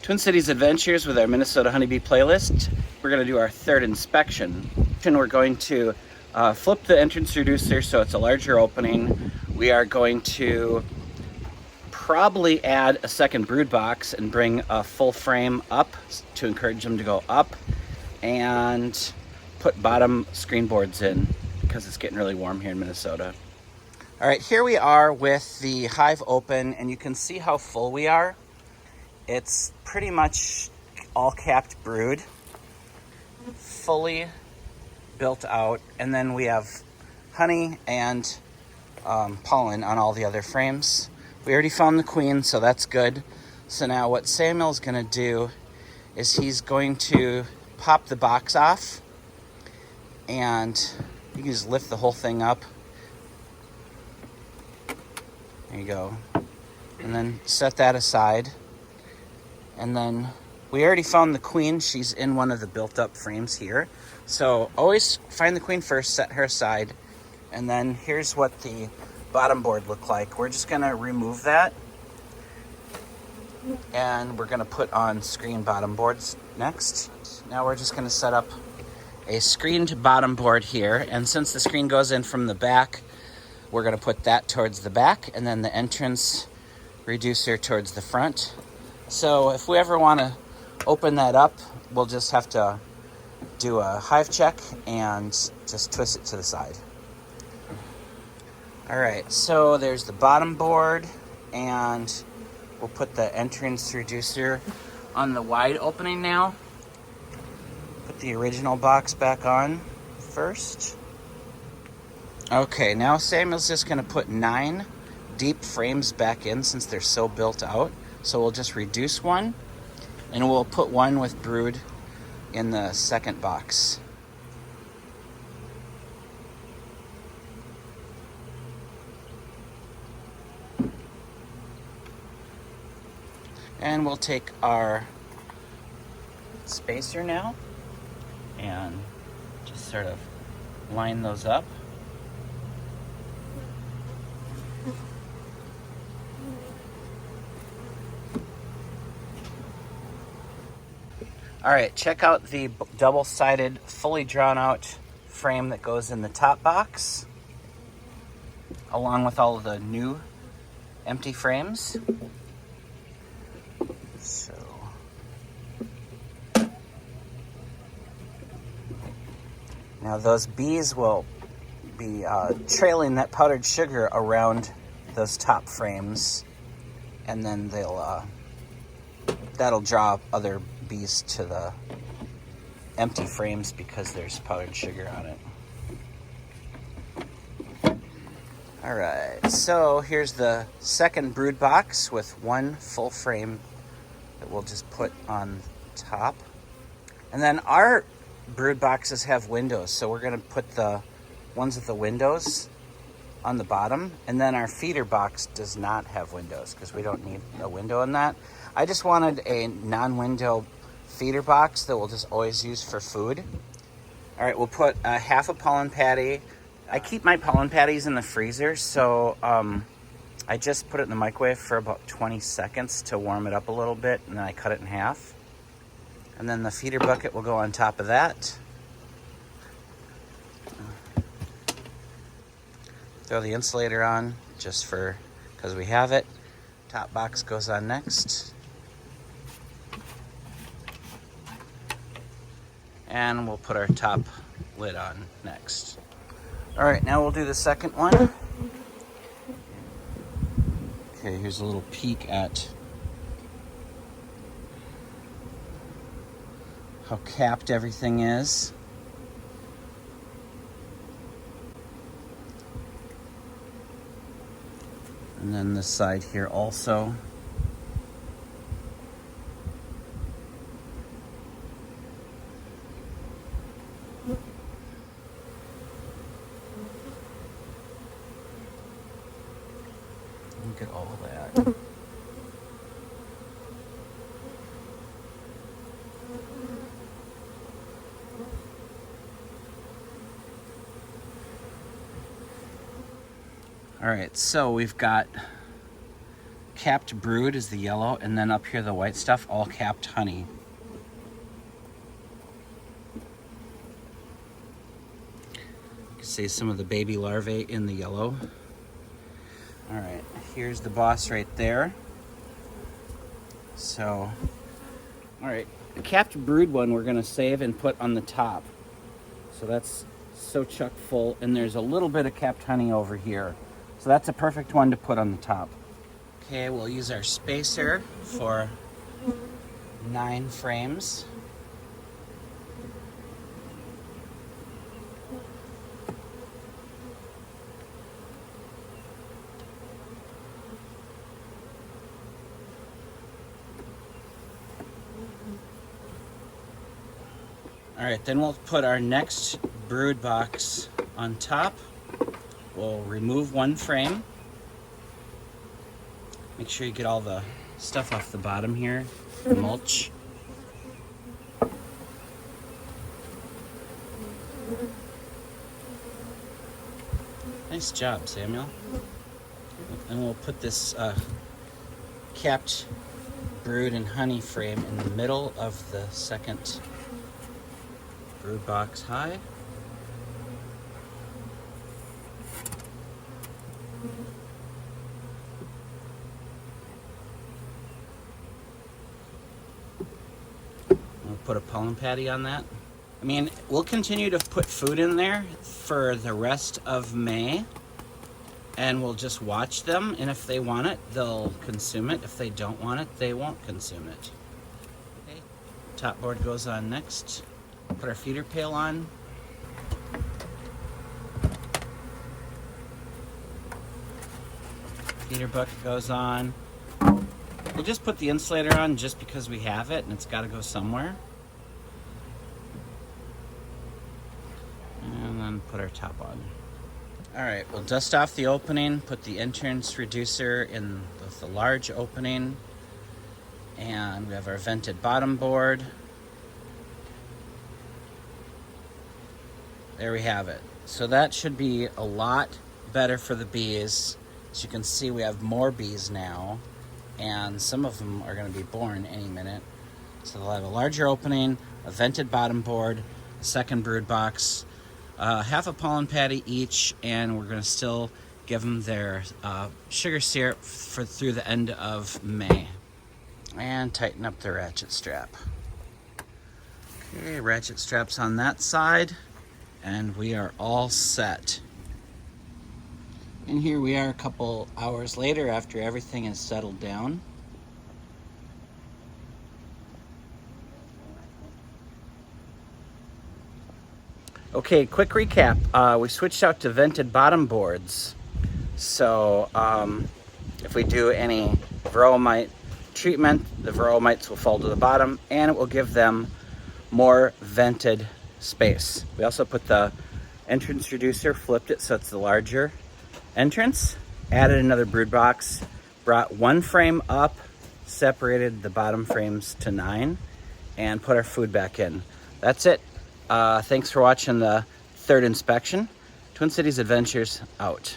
Twin Cities Adventures with our Minnesota Honeybee playlist. We're going to do our third inspection. And we're going to flip the entrance reducer so it's a larger opening. We are going to probably add a second brood box and bring a full frame up to encourage them to go up, and put bottom screen boards in because it's getting really warm here in Minnesota. All right, here we are with the hive open, and you can see how full we are. It's pretty much all capped brood, fully built out, and then we have honey and pollen on all the other frames. We already found the queen, so that's good. So now what Samuel's gonna do is he's going to pop the box off, and you can just lift the whole thing up. There you go. And then set that aside. And then we already found the queen. She's in one of the built-up frames here. So always find the queen first, set her aside, and then here's what the bottom board look like. We're just gonna remove that, and we're gonna put on screen bottom boards next. Now we're just gonna set up a screened bottom board here, and since the screen goes in from the back, we're gonna put that towards the back, and then the entrance reducer towards the front. So if we ever wanna open that up, we'll just have to do a hive check and just twist it to the side. All right, so there's the bottom board, and we'll put the entrance reducer on the wide opening now. Put the original box back on first. Okay, now Samuel's just gonna put 9 deep frames back in since they're so built out. So we'll just reduce one, and we'll put one with brood in the second box. And we'll take our spacer now and just sort of line those up. All right, check out the double-sided, fully drawn-out frame that goes in the top box, along with all of the new empty frames. So, now those bees will be trailing that powdered sugar around those top frames, and then that'll draw other bees to the empty frames because there's powdered sugar on it. All right, so here's the second brood box with one full frame that we'll just put on top. And then our brood boxes have windows, so we're gonna put the ones with the windows on the bottom, and then our feeder box does not have windows because we don't need a window in that. I just wanted a non-window feeder box that we'll just always use for food. All right, we'll put half a pollen patty. I keep my pollen patties in the freezer, so I just put it in the microwave for about 20 seconds to warm it up a little bit, and then I cut it in half. And then the feeder bucket will go on top of that. Throw the insulator on just because we have it. Top box goes on next. And we'll put our top lid on next. All right, now we'll do the second one. Okay, here's a little peek at how capped everything is. And then this side here also. Look at all that. All right, so we've got capped brood is the yellow, and then up here the white stuff, all capped honey. You can see some of the baby larvae in the yellow. All right, here's the boss right there. So, all right, the capped brood one we're gonna save and put on the top. So that's so chock full, and there's a little bit of capped honey over here. So that's a perfect one to put on the top. Okay, we'll use our spacer for 9 frames. All right, then we'll put our next brood box on top. We'll remove 1 frame. Make sure you get all the stuff off the bottom here, the mulch. Nice job, Samuel. And we'll put this capped brood and honey frame in the middle of the second brood box hive. We'll put a pollen patty on that. I mean, we'll continue to put food in there for the rest of May, and we'll just watch them, and if they want it, they'll consume it. If they don't want it, they won't consume it. Okay. Top board goes on next. Put our feeder pail on. Feeder bucket goes on. We'll just put the insulator on just because we have it and it's got to go somewhere. And then put our top on. All right, we'll dust off the opening, put the entrance reducer in with the large opening, and we have our vented bottom board. There we have it. So that should be a lot better for the bees. As you can see, we have more bees now, and some of them are going to be born any minute. So they'll have a larger opening, a vented bottom board, a second brood box, half a pollen patty each, and we're going to still give them their sugar syrup through the end of May. And tighten up the ratchet strap. Okay, ratchet strap's on that side. And we are all set. And here we are a couple hours later after everything has settled down. Okay, quick recap. We switched out to vented bottom boards. So if we do any varroa mite treatment, the varroa mites will fall to the bottom, and it will give them more vented space. We also put the entrance reducer, flipped it so it's the larger entrance, added another brood box, brought 1 frame up, separated the bottom frames to 9, and put our food back in. That's it. Thanks for watching the 3rd inspection. Twin Cities Adventures out.